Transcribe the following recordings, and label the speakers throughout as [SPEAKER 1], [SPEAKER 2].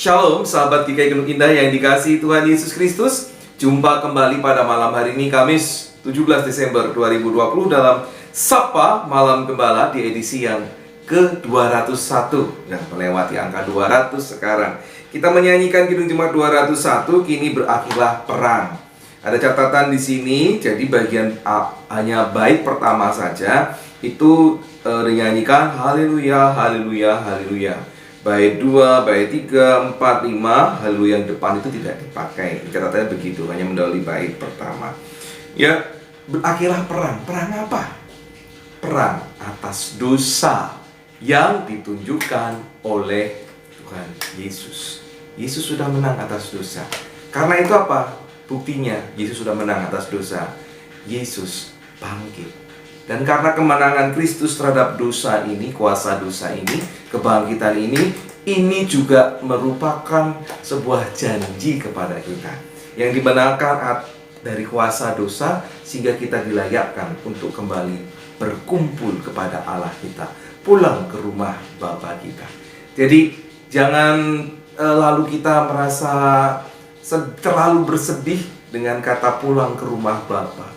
[SPEAKER 1] Shalom sahabat GKI Gunung Indah yang dikasihi Tuhan Yesus Kristus. Jumpa kembali pada malam hari ini, Kamis 17 Desember 2020 dalam Sapa Malam Gembala di edisi yang ke-201. Nah, melewati angka 200 sekarang. Kita menyanyikan Kidung Jemaat 201, kini berakhirlah perang. Ada catatan di sini, jadi bagian A, hanya bait pertama saja itu dinyanyikan haleluya, haleluya, haleluya. Bait 2, bait 3, 4, 5, haleluya yang depan itu tidak dipakai. Catatannya begitu, hanya mendahului bait pertama. Ya, berakhirlah perang. Perang apa? Perang atas dosa yang ditunjukkan oleh Tuhan Yesus. Yesus sudah menang atas dosa. Karena itu apa? Buktinya Yesus sudah menang atas dosa. Yesus bangkit. Dan karena kemenangan Kristus terhadap dosa ini, kuasa dosa ini, kebangkitan ini juga merupakan sebuah janji kepada kita yang dibenarkan dari kuasa dosa, sehingga kita dilayakkan untuk kembali berkumpul kepada Allah kita, pulang ke rumah Bapa kita. Jadi jangan lalu kita merasa terlalu bersedih dengan kata pulang ke rumah Bapa.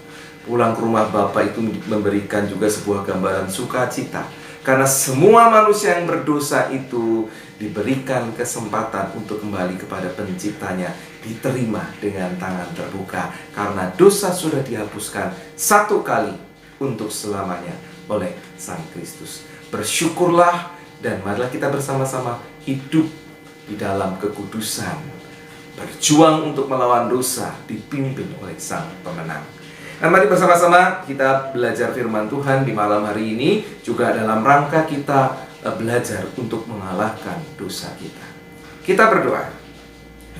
[SPEAKER 1] Pulang ke rumah Bapa itu memberikan juga sebuah gambaran sukacita, karena semua manusia yang berdosa itu diberikan kesempatan untuk kembali kepada penciptanya, diterima dengan tangan terbuka, karena dosa sudah dihapuskan satu kali untuk selamanya oleh Sang Kristus. Bersyukurlah dan marilah kita bersama-sama hidup di dalam kekudusan, berjuang untuk melawan dosa, dipimpin oleh Sang Pemenang. Dan mari bersama-sama kita belajar firman Tuhan di malam hari ini, juga dalam rangka kita belajar untuk mengalahkan dosa kita. Kita berdoa.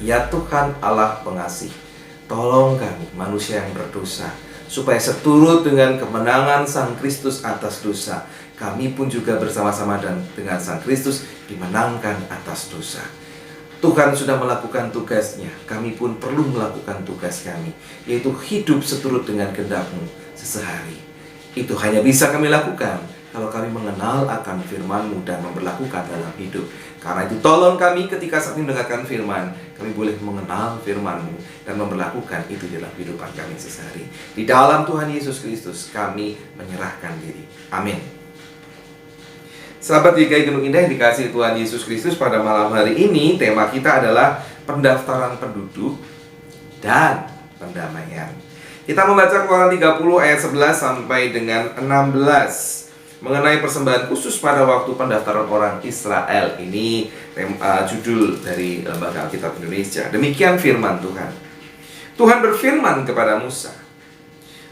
[SPEAKER 1] Ya Tuhan Allah pengasih, tolong kami manusia yang berdosa, supaya seturut dengan kemenangan Sang Kristus atas dosa, kami pun juga bersama-sama dan dengan Sang Kristus dimenangkan atas dosa. Tuhan sudah melakukan tugasnya, kami pun perlu melakukan tugas kami, yaitu hidup seturut dengan kehendak-Mu sesehari. Itu hanya bisa kami lakukan kalau kami mengenal akan firman-Mu dan memperlakukan dalam hidup. Karena itu tolong kami ketika saat mendengarkan firman, kami boleh mengenal firman-Mu dan memperlakukan itu dalam kehidupan kami sehari-hari. Di dalam Tuhan Yesus Kristus kami menyerahkan diri. Amin. Sahabat GKI Gunung Indah yang dikasihi Tuhan Yesus Kristus, pada malam hari ini tema kita adalah pendaftaran penduduk dan pendamaian. Kita membaca Keluaran 30 ayat 11 sampai dengan 16 mengenai persembahan khusus pada waktu pendaftaran orang Israel. Ini judul dari Lembaga Alkitab Indonesia. Demikian firman Tuhan. Tuhan berfirman kepada Musa,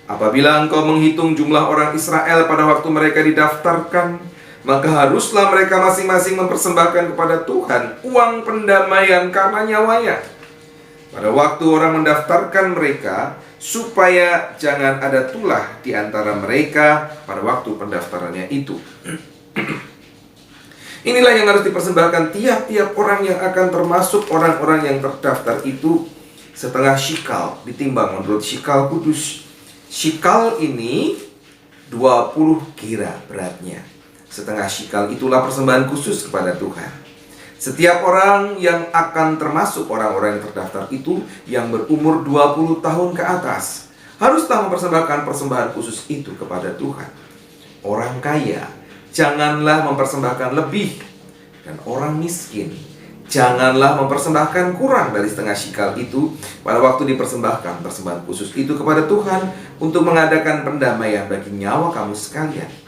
[SPEAKER 1] apabila engkau menghitung jumlah orang Israel pada waktu mereka didaftarkan, maka haruslah mereka masing-masing mempersembahkan kepada Tuhan uang pendamaian karena nyawanya pada waktu orang mendaftarkan mereka, supaya jangan ada tulah di antara mereka pada waktu pendaftarannya itu. Inilah yang harus dipersembahkan tiap-tiap orang yang akan termasuk orang-orang yang terdaftar itu, setengah shikal ditimbang menurut shikal kudus. Shikal ini 20 kira beratnya. Setengah shikal itulah persembahan khusus kepada Tuhan. Setiap orang yang akan termasuk orang-orang yang terdaftar itu, yang berumur 20 tahun ke atas, haruslah mempersembahkan persembahan khusus itu kepada Tuhan. Orang kaya janganlah mempersembahkan lebih, dan orang miskin janganlah mempersembahkan kurang dari setengah shikal itu pada waktu dipersembahkan persembahan khusus itu kepada Tuhan untuk mengadakan pendamaian bagi nyawa kamu sekalian.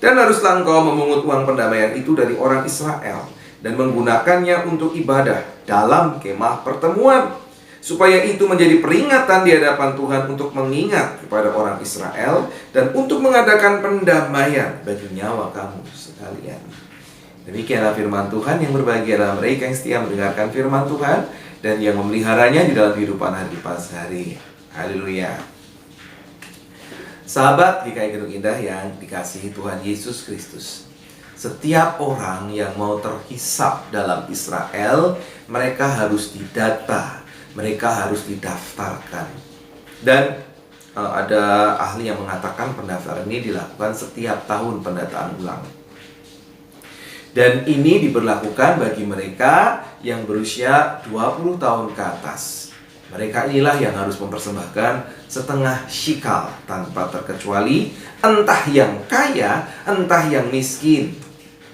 [SPEAKER 1] Dan haruslah engkau memungut uang pendamaian itu dari orang Israel dan menggunakannya untuk ibadah dalam kemah pertemuan, supaya itu menjadi peringatan di hadapan Tuhan untuk mengingat kepada orang Israel dan untuk mengadakan pendamaian bagi nyawa kamu sekalian. Demikianlah firman Tuhan. Yang berbahagia adalah mereka yang setia mendengarkan firman Tuhan dan yang memeliharanya di dalam kehidupan hari-hari. Haleluya. Sahabat GKI Gunung Indah yang dikasihi Tuhan Yesus Kristus, setiap orang yang mau terhisap dalam Israel, mereka harus didata, mereka harus didaftarkan. Dan ada ahli yang mengatakan pendaftaran ini dilakukan setiap tahun pendataan ulang. Dan ini diberlakukan bagi mereka yang berusia 20 tahun ke atas. Mereka inilah yang harus mempersembahkan setengah shikal tanpa terkecuali, entah yang kaya, entah yang miskin.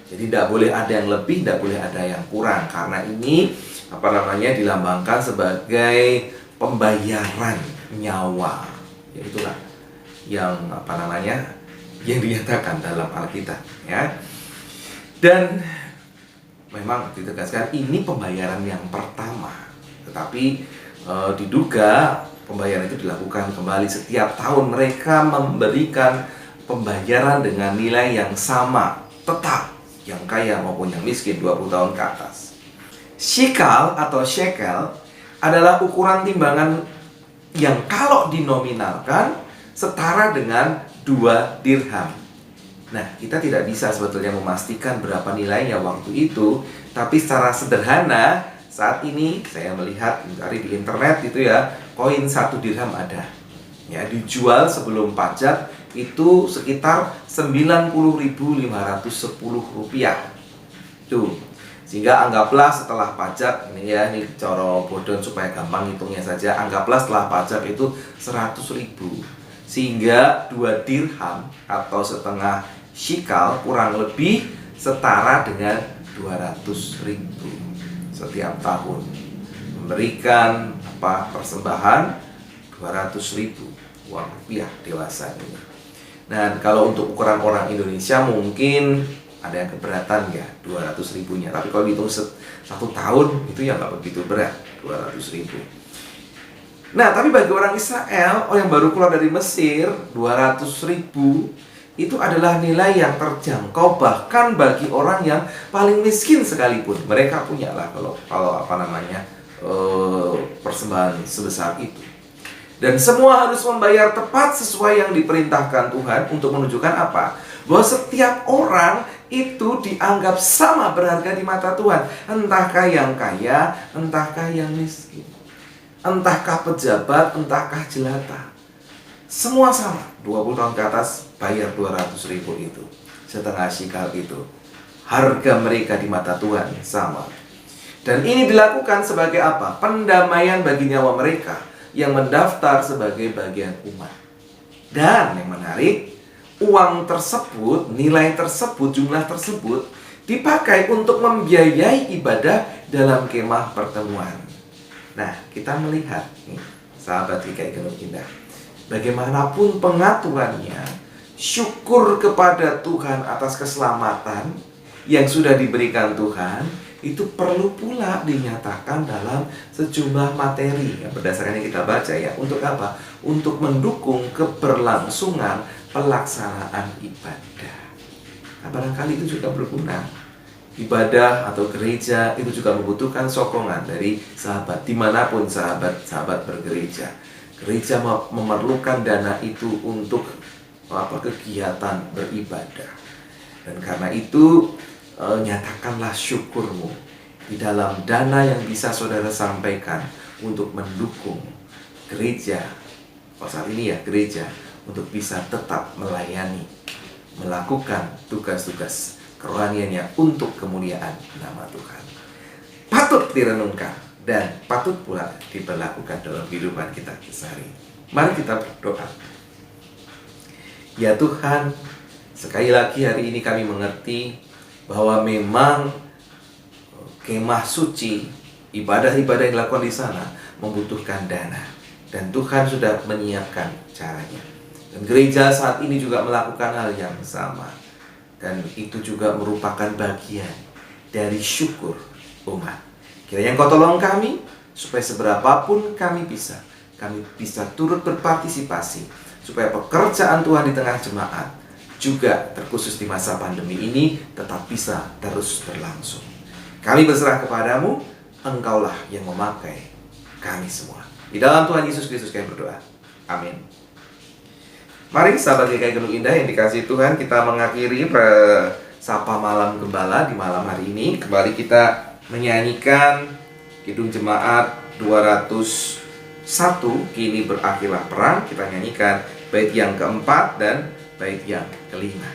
[SPEAKER 1] Jadi tidak boleh ada yang lebih, tidak boleh ada yang kurang. Karena ini dilambangkan sebagai pembayaran nyawa. Ya itulah yang yang dinyatakan dalam Alkitab, ya. Dan memang ditegaskan ini pembayaran yang pertama, tetapi diduga pembayaran itu dilakukan kembali setiap tahun. Mereka memberikan pembayaran dengan nilai yang sama, tetap, yang kaya maupun yang miskin 20 tahun ke atas. Shikal atau shekel adalah ukuran timbangan yang kalau dinominalkan setara dengan 2 dirham. Nah, kita tidak bisa sebetulnya memastikan berapa nilainya waktu itu, tapi secara sederhana saat ini saya melihat mencari di internet itu ya, koin 1 dirham ada. Ya, dijual sebelum pajak itu sekitar 90.510 rupiah. Tuh. Sehingga anggaplah setelah pajak, ini coro bodon supaya gampang hitungnya saja, anggaplah setelah pajak itu 100.000. Sehingga 2 dirham atau setengah shikal kurang lebih setara dengan 200.000 setiap tahun. Memberikan persembahan 200.000 uang rupiah dewasa ini. Nah, kalau untuk ukuran orang Indonesia mungkin ada yang keberatan ya 200.000-nya. Tapi kalau dihitung 1 tahun itu ya nggak begitu berat, 200.000. Nah, tapi bagi orang Israel, orang yang baru keluar dari Mesir, 200.000 itu adalah nilai yang terjangkau bahkan bagi orang yang paling miskin sekalipun. Mereka punya lah kalau persembahan sebesar itu. Dan semua harus membayar tepat sesuai yang diperintahkan Tuhan untuk menunjukkan apa? Bahwa setiap orang itu dianggap sama berharga di mata Tuhan. Entahkah yang kaya, entahkah yang miskin, entahkah pejabat, entahkah jelata. Semua sama, 20 tahun ke atas bayar 200.000 itu, setengah shikal itu. Harga mereka di mata Tuhan sama. Dan ini dilakukan sebagai apa? Pendamaian bagi nyawa mereka yang mendaftar sebagai bagian umat. Dan yang menarik, uang tersebut, nilai tersebut, jumlah tersebut dipakai untuk membiayai ibadah dalam kemah pertemuan. Nah, kita melihat nih, sahabat GKI Gunung Indah, bagaimanapun pengaturannya, syukur kepada Tuhan atas keselamatan yang sudah diberikan Tuhan, itu perlu pula dinyatakan dalam sejumlah materi yang berdasarkan yang kita baca ya. Untuk apa? Untuk mendukung keberlangsungan pelaksanaan ibadah. Nah, barangkali itu juga berguna. Ibadah atau gereja itu juga membutuhkan sokongan dari sahabat, dimanapun sahabat bergereja. Gereja memerlukan dana itu untuk kegiatan beribadah. Dan karena itu nyatakanlah syukurmu di dalam dana yang bisa saudara sampaikan untuk mendukung gereja. Saat ini ya gereja untuk bisa tetap melayani, melakukan tugas-tugas kerohaniannya untuk kemuliaan nama Tuhan. Patut direnungkan dan patut pula diberlakukan dalam kehidupan kita sehari. Mari kita berdoa. Ya Tuhan, sekali lagi hari ini kami mengerti bahwa memang kemah suci, ibadah-ibadah yang dilakukan di sana membutuhkan dana. Dan Tuhan sudah menyiapkan caranya. Dan gereja saat ini juga melakukan hal yang sama. Dan itu juga merupakan bagian dari syukur umat. Kiranya Engkau tolong kami, supaya seberapapun kami bisa turut berpartisipasi, supaya pekerjaan Tuhan di tengah jemaat, juga terkhusus di masa pandemi ini, tetap bisa terus berlangsung. Kami berserah kepadamu, Engkaulah yang memakai kami semua. Di dalam Tuhan Yesus Kristus kami berdoa. Amin. Mari sahabat GKI Gunung Indah yang dikasihi Tuhan, kita mengakhiri Sapa Malam Gembala di malam hari ini. Kembali kita menyanyikan Kidung Jemaat 201, Kini Berakhirlah Perang. Kita nyanyikan bait yang keempat dan bait yang kelima.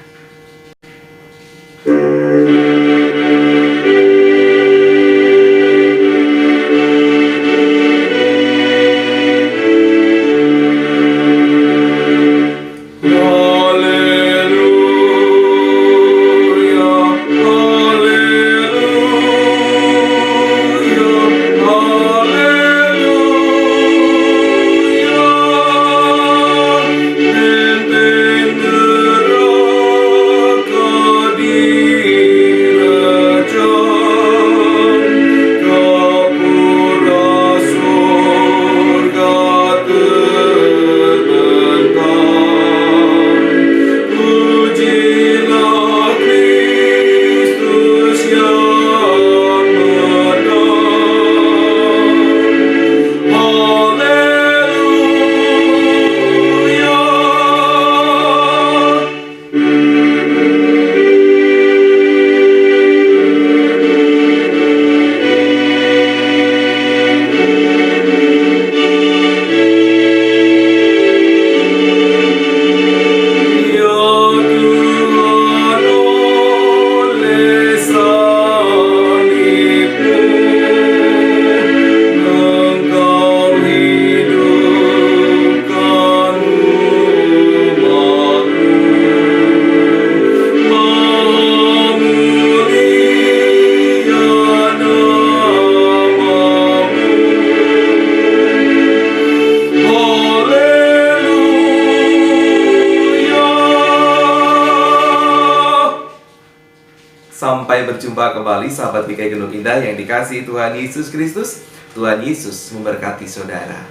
[SPEAKER 1] Sampai berjumpa kembali sahabat GKI Gendut Indah yang dikasihi Tuhan Yesus Kristus. Tuhan Yesus memberkati saudara.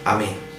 [SPEAKER 1] Amin.